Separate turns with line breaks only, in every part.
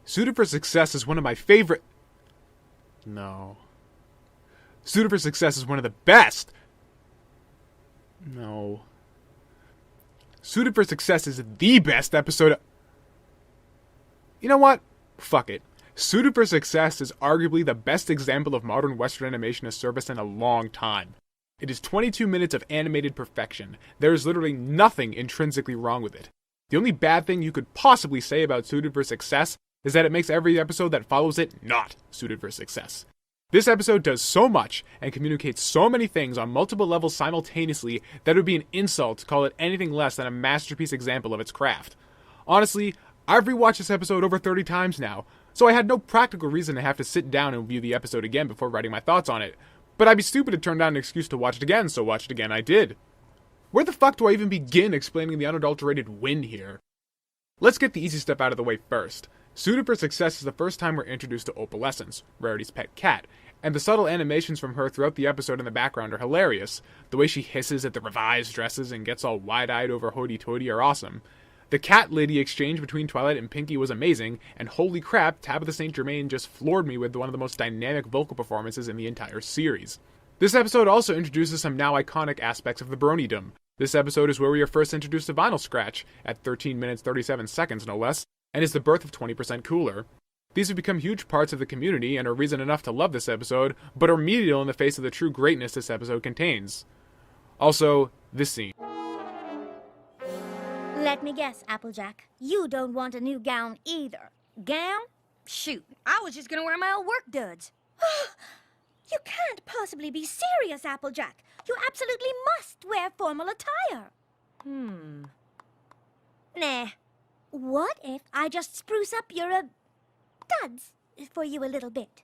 Suited for Success is one of my favorite... No. Suited for Success is one of the best... No. Suited for Success is the best episode... You know what? Fuck it. Suited for Success is arguably the best example of modern Western animation as service in a long time. It is 22 minutes of animated perfection. There is literally nothing intrinsically wrong with it. The only bad thing you could possibly say about Suited for Success is that it makes every episode that follows it not suited for success. This episode does so much and communicates so many things on multiple levels simultaneously that it would be an insult to call it anything less than a masterpiece example of its craft. Honestly, I've rewatched this episode over 30 times now, so I had no practical reason to have to sit down and view the episode again before writing my thoughts on it. But I'd be stupid to turn down an excuse to watch it again, so watch it again I did. Where the fuck do I even begin explaining the unadulterated win here? Let's get the easy stuff out of the way first. Suited for Success is the first time we're introduced to Opalescence, Rarity's pet cat, and the subtle animations from her throughout the episode in the background are hilarious. The way she hisses at the revised dresses and gets all wide-eyed over hoity-toity are awesome. The cat lady exchange between Twilight and Pinkie was amazing, and holy crap, Tabitha St. Germain just floored me with one of the most dynamic vocal performances in the entire series. This episode also introduces some now iconic aspects of the Bronydom. This episode is where we are first introduced to Vinyl Scratch, at 13 minutes 37 seconds no less, and is the birth of 20% Cooler. These have become huge parts of the community and are reason enough to love this episode, but are remedial in the face of the true greatness this episode contains. Also, this scene.
Let me guess, Applejack. You don't want a new gown either. Gown? Shoot, I was just gonna wear my old work duds. You can't possibly be serious, Applejack. You absolutely must wear formal attire. Nah. What if I just spruce up your, duds for you a little bit?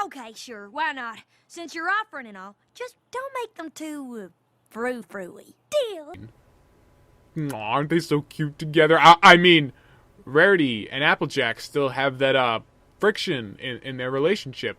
Okay, sure, why not? Since you're offering and all, just don't make them too, frou-frou-y. Deal?
Aw, aren't they so cute together? I mean, Rarity and Applejack still have that, friction in their relationship.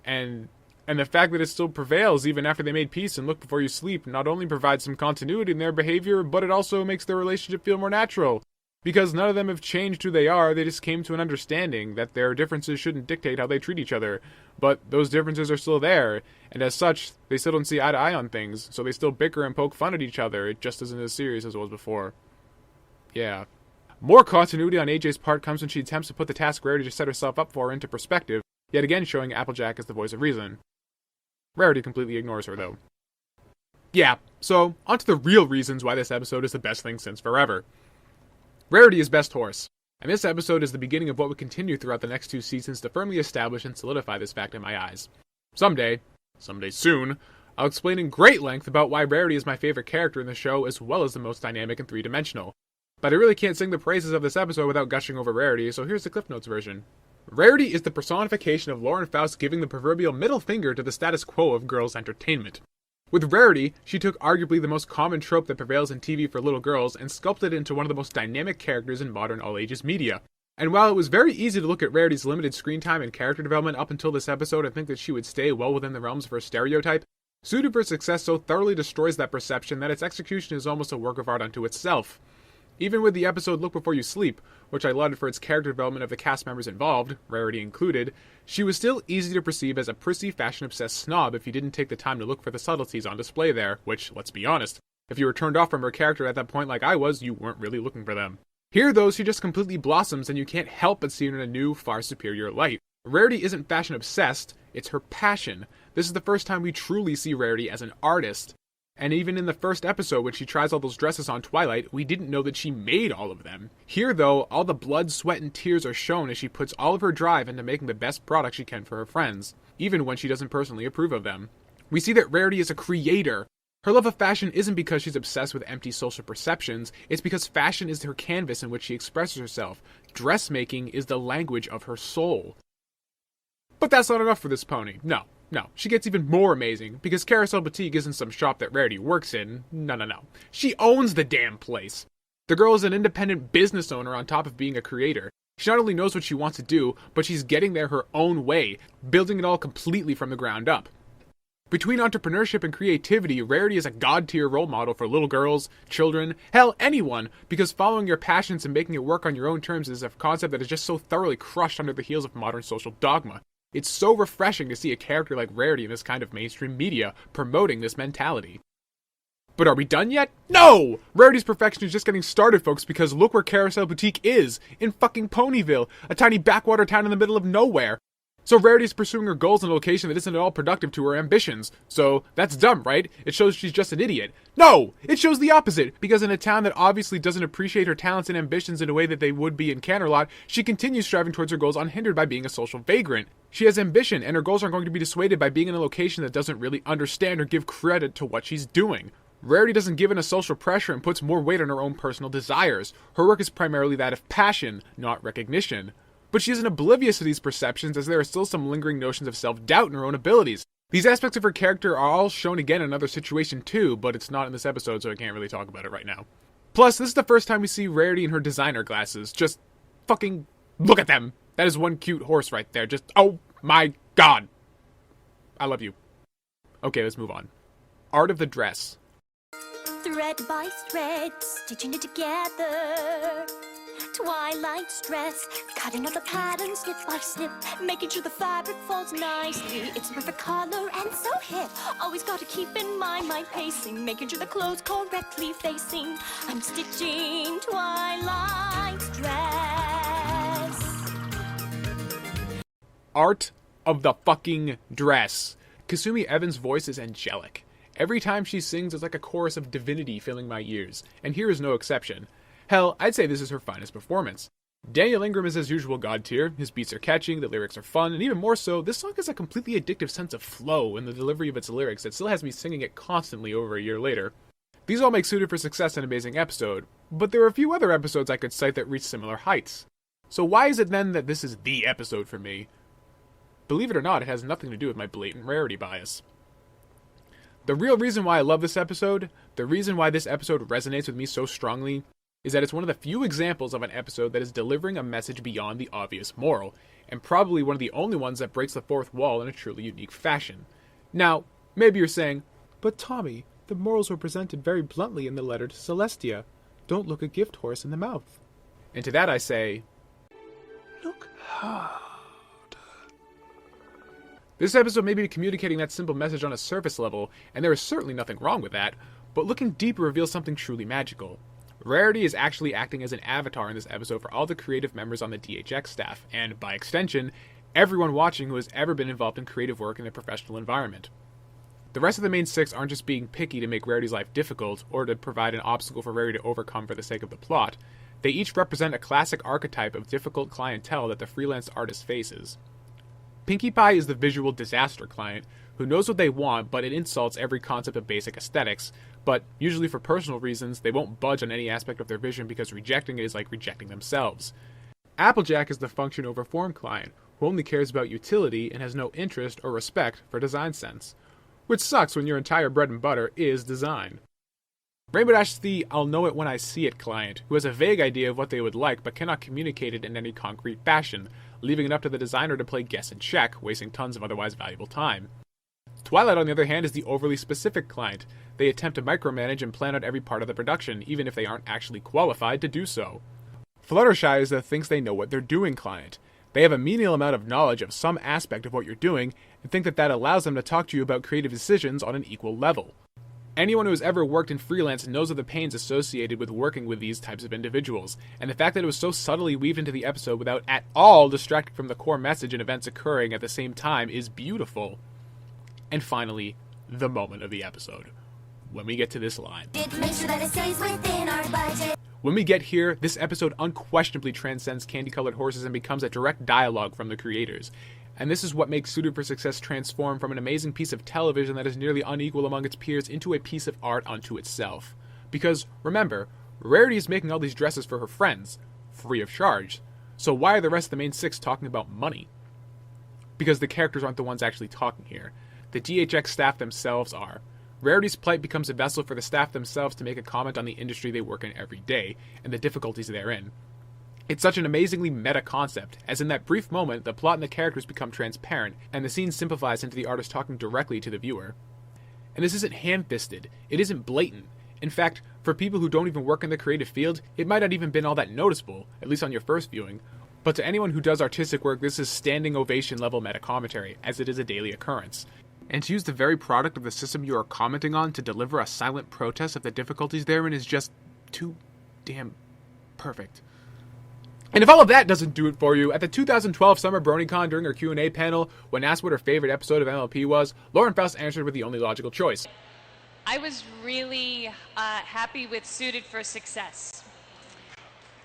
And the fact that it still prevails even after they made peace and Look Before You Sleep not only provides some continuity in their behavior, but it also makes their relationship feel more natural. Because none of them have changed who they are, they just came to an understanding that their differences shouldn't dictate how they treat each other. But those differences are still there, and as such, they still don't see eye to eye on things, so they still bicker and poke fun at each other, just as in this series as it was before. Yeah. More continuity on AJ's part comes when she attempts to put the task Rarity just set herself up for into perspective, yet again showing Applejack as the voice of reason. Rarity completely ignores her, though. Yeah, so, onto the real reasons why this episode is the best thing since forever. Rarity is best horse, and this episode is the beginning of what would continue throughout the next two seasons to firmly establish and solidify this fact in my eyes. Someday soon, I'll explain in great length about why Rarity is my favorite character in the show as well as the most dynamic and three-dimensional. But I really can't sing the praises of this episode without gushing over Rarity, so here's the Cliff Notes version. Rarity is the personification of Lauren Faust giving the proverbial middle finger to the status quo of girls' entertainment. With Rarity, she took arguably the most common trope that prevails in TV for little girls and sculpted it into one of the most dynamic characters in modern all-ages media. And while it was very easy to look at Rarity's limited screen time and character development up until this episode and think that she would stay well within the realms of her stereotype, Suited for Success so thoroughly destroys that perception that its execution is almost a work of art unto itself. Even with the episode Look Before You Sleep, which I lauded for its character development of the cast members involved, Rarity included, she was still easy to perceive as a prissy, fashion-obsessed snob if you didn't take the time to look for the subtleties on display there, which, let's be honest, if you were turned off from her character at that point like I was, you weren't really looking for them. Here, though, she just completely blossoms and you can't help but see her in a new, far superior light. Rarity isn't fashion-obsessed, it's her passion. This is the first time we truly see Rarity as an artist. And even in the first episode when she tries all those dresses on Twilight, we didn't know that she made all of them. Here, though, all the blood, sweat, and tears are shown as she puts all of her drive into making the best product she can for her friends, even when she doesn't personally approve of them. We see that Rarity is a creator. Her love of fashion isn't because she's obsessed with empty social perceptions, it's because fashion is her canvas in which she expresses herself. Dressmaking is the language of her soul. But that's not enough for this pony. No, she gets even more amazing, because Carousel Boutique isn't some shop that Rarity works in. No. She owns the damn place. The girl is an independent business owner on top of being a creator. She not only knows what she wants to do, but she's getting there her own way, building it all completely from the ground up. Between entrepreneurship and creativity, Rarity is a god-tier role model for little girls, children, hell, anyone, because following your passions and making it work on your own terms is a concept that is just so thoroughly crushed under the heels of modern social dogma. It's so refreshing to see a character like Rarity in this kind of mainstream media promoting this mentality. But are we done yet? No! Rarity's perfection is just getting started, folks, because look where Carousel Boutique is, in fucking Ponyville, a tiny backwater town in the middle of nowhere. So Rarity's pursuing her goals in a location that isn't at all productive to her ambitions. So that's dumb, right? It shows she's just an idiot. No! It shows the opposite, because in a town that obviously doesn't appreciate her talents and ambitions in a way that they would be in Canterlot, she continues striving towards her goals unhindered by being a social vagrant. She has ambition, and her goals aren't going to be dissuaded by being in a location that doesn't really understand or give credit to what she's doing. Rarity doesn't give in to social pressure and puts more weight on her own personal desires. Her work is primarily that of passion, not recognition. But she isn't oblivious to these perceptions, as there are still some lingering notions of self-doubt in her own abilities. These aspects of her character are all shown again in another situation too, but it's not in this episode, so I can't really talk about it right now. Plus, this is the first time we see Rarity in her designer glasses. Just fucking look at them. That is one cute horse right there. Just, oh my god. I love you. Okay, let's move on. Art of the dress.
Thread by thread, stitching it together. Twilight's dress, cutting out the pattern snip by snip, making sure the fabric folds nicely. It's the perfect color and so hip. Always got to keep in mind my pacing, making sure the clothes correctly facing. I'm stitching Twilight's dress.
Art of the fucking dress. Kasumi Evans' voice is angelic. Every time she sings, it's like a chorus of divinity filling my ears, and here is no exception. Hell, I'd say this is her finest performance. Daniel Ingram is as usual god tier, his beats are catching, the lyrics are fun, and even more so, this song has a completely addictive sense of flow in the delivery of its lyrics that still has me singing it constantly over a year later. These all make Suited for Success an amazing episode, but there are a few other episodes I could cite that reach similar heights. So why is it then that this is the episode for me? Believe it or not, it has nothing to do with my blatant Rarity bias. The real reason why I love this episode, the reason why this episode resonates with me so strongly, is that it's one of the few examples of an episode that is delivering a message beyond the obvious moral, and probably one of the only ones that breaks the fourth wall in a truly unique fashion. Now, maybe you're saying, but Tommy, the morals were presented very bluntly in the letter to Celestia. Don't look a gift horse in the mouth. And to that I say, look hard. This episode may be communicating that simple message on a surface level, and there is certainly nothing wrong with that, but looking deeper reveals something truly magical. Rarity is actually acting as an avatar in this episode for all the creative members on the DHX staff, and, by extension, everyone watching who has ever been involved in creative work in a professional environment. The rest of the main six aren't just being picky to make Rarity's life difficult, or to provide an obstacle for Rarity to overcome for the sake of the plot. They each represent a classic archetype of difficult clientele that the freelance artist faces. Pinkie Pie is the visual disaster client, who knows what they want, but it insults every concept of basic aesthetics, but usually for personal reasons, they won't budge on any aspect of their vision because rejecting it is like rejecting themselves. Applejack is the function over form client, who only cares about utility and has no interest or respect for design sense. Which sucks when your entire bread and butter is design. Rainbow Dash is the I'll know it when I see it client, who has a vague idea of what they would like but cannot communicate it in any concrete fashion, leaving it up to the designer to play guess and check, wasting tons of otherwise valuable time. Twilight, on the other hand, is the overly specific client. They attempt to micromanage and plan out every part of the production, even if they aren't actually qualified to do so. Fluttershy is the thinks they know what they're doing client. They have a menial amount of knowledge of some aspect of what you're doing, and think that allows them to talk to you about creative decisions on an equal level. Anyone who has ever worked in freelance knows of the pains associated with working with these types of individuals, and the fact that it was so subtly weaved into the episode without at all distracting from the core message and events occurring at the same time is beautiful. And finally, the moment of the episode. When we get to this line.
Make sure that it stays within our budget.
When we get here, this episode unquestionably transcends candy-colored horses and becomes a direct dialogue from the creators. And this is what makes Suited for Success transform from an amazing piece of television that is nearly unequal among its peers into a piece of art unto itself. Because, remember, Rarity is making all these dresses for her friends, free of charge. So why are the rest of the main six talking about money? Because the characters aren't the ones actually talking here. The DHX staff themselves are. Rarity's plight becomes a vessel for the staff themselves to make a comment on the industry they work in every day, and the difficulties therein. It's such an amazingly meta concept, as in that brief moment, the plot and the characters become transparent, and the scene simplifies into the artist talking directly to the viewer. And this isn't ham-fisted, it isn't blatant. In fact, for people who don't even work in the creative field, it might not even been all that noticeable, at least on your first viewing. But to anyone who does artistic work, this is standing ovation level meta-commentary, as it is a daily occurrence. And to use the very product of the system you are commenting on to deliver a silent protest of the difficulties therein is just too damn perfect. And if all of that doesn't do it for you, at the 2012 Summer BronyCon during her Q&A panel, when asked what her favorite episode of MLP was, Lauren Faust answered with the only logical choice.
I was really happy with Suited for Success.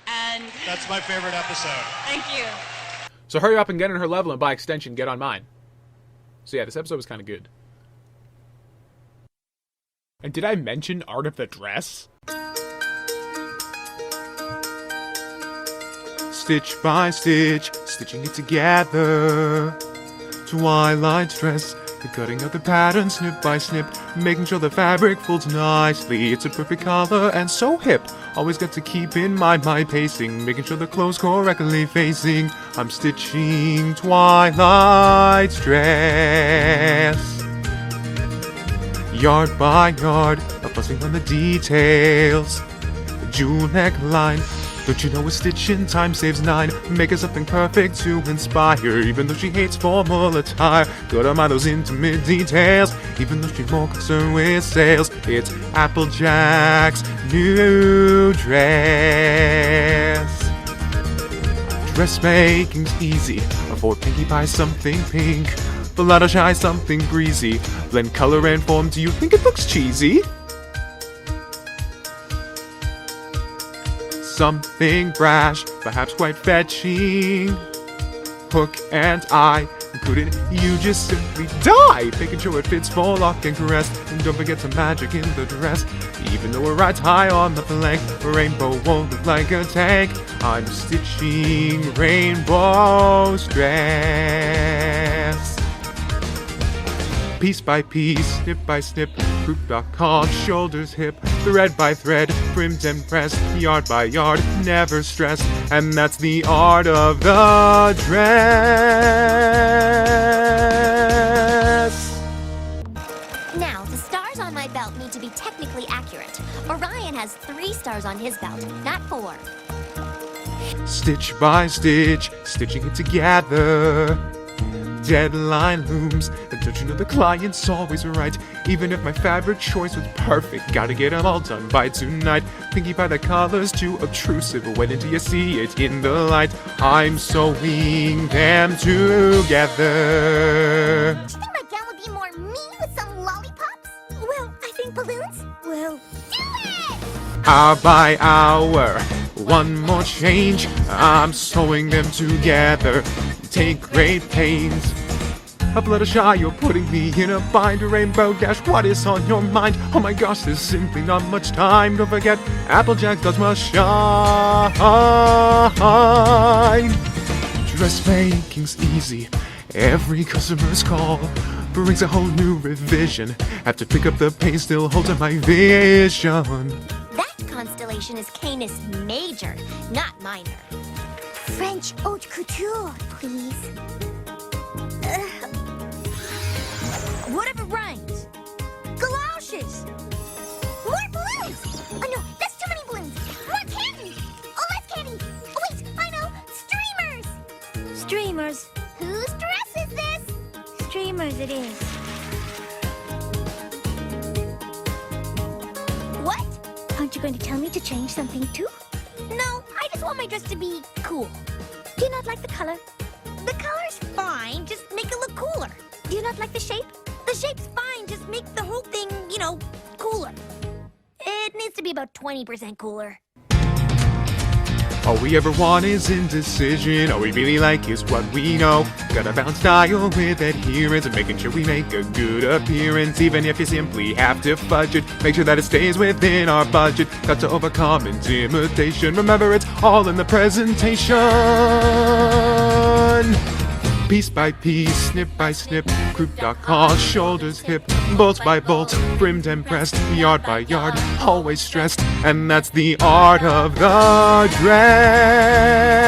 And
that's my favorite episode.
Thank you.
So hurry up and get on her level, and by extension, get on mine. So yeah, this episode was kind of good. And did I mention Art of the Dress? Stitch by stitch, stitching it together. Twilight's dress, the cutting of the pattern snip by snip, making sure the fabric folds nicely. It's a perfect color and so hip. Always got to keep in mind my pacing, making sure the clothes correctly facing. I'm stitching Twilight's dress. Yard by yard, I'm fussing on the details. The jewel neckline. Don't you know a stitch in time saves 9? Make her something perfect to inspire. Even though she hates formal attire, gotta mind those intimate details. Even though she's more concerned with sales, it's Applejack's new dress. Dressmaking's easy. Afford Pinkie Pie something pink. Fluttershy something breezy. Blend color and form. Do you think it looks cheesy? Something brash, perhaps quite fetching. Hook and eye, couldn't you just simply die? Making sure it fits for lock and caress. And don't forget some magic in the dress. Even though it rides high on the flank, Rainbow won't look like a tank. I'm stitching Rainbow's dress. Piece by piece, snip by snip, group by collar, shoulders, hip, thread by thread, trimmed and pressed, yard by yard, never stressed, and that's the art of the dress.
Now, the stars on my belt need to be technically accurate. Orion has 3 stars on his belt, not 4.
Stitch by stitch, stitching it together. Deadline looms, and don't you know the client's always right? Even if my fabric choice was perfect, gotta get them all done by tonight. Pinkie Pie, the color's too obtrusive. When until you see it in the light, I'm sewing them together.
Do you think my gown would be more me with some lollipops? Well, I think balloons will do it!
Hour by hour, one more change. I'm sewing them together. Take great pains. A Fluttershy, you're putting me in a bind. A Rainbow Dash, what is on your mind? Oh my gosh, there's simply not much time. Don't forget, Applejack does must shine. Dressmaking's easy. Every customer's call brings a whole new revision. Have to pick up the pace, still holding my vision.
That constellation is Canis Major, not minor. French haute couture, please. Whatever rhymes. Galoshes. More balloons. Oh no, that's too many balloons. More candy. Oh, less candy. Oh wait, I know. Streamers. Streamers. Whose dress is this? Streamers it is. What? Aren't you going to tell me to change something too? No, I just want my dress to be cool. Do you not like the color? The color's fine, just make it look cooler. Do you not like the shape? The shape's fine, just make the whole thing, cooler. It needs to be about 20% cooler.
All we ever want is indecision. All we really like is what we know. Gotta balance style with adherence and making sure we make a good appearance. Even if you simply have to fudge it, make sure that it stays within our budget. Got to overcome intimidation. Remember, it's all in the presentation. Piece by piece, snip by snip, croup cause, shoulders hip, bolt by bolt, brimmed and pressed, yard by yard, always stressed, and that's the art of the dress.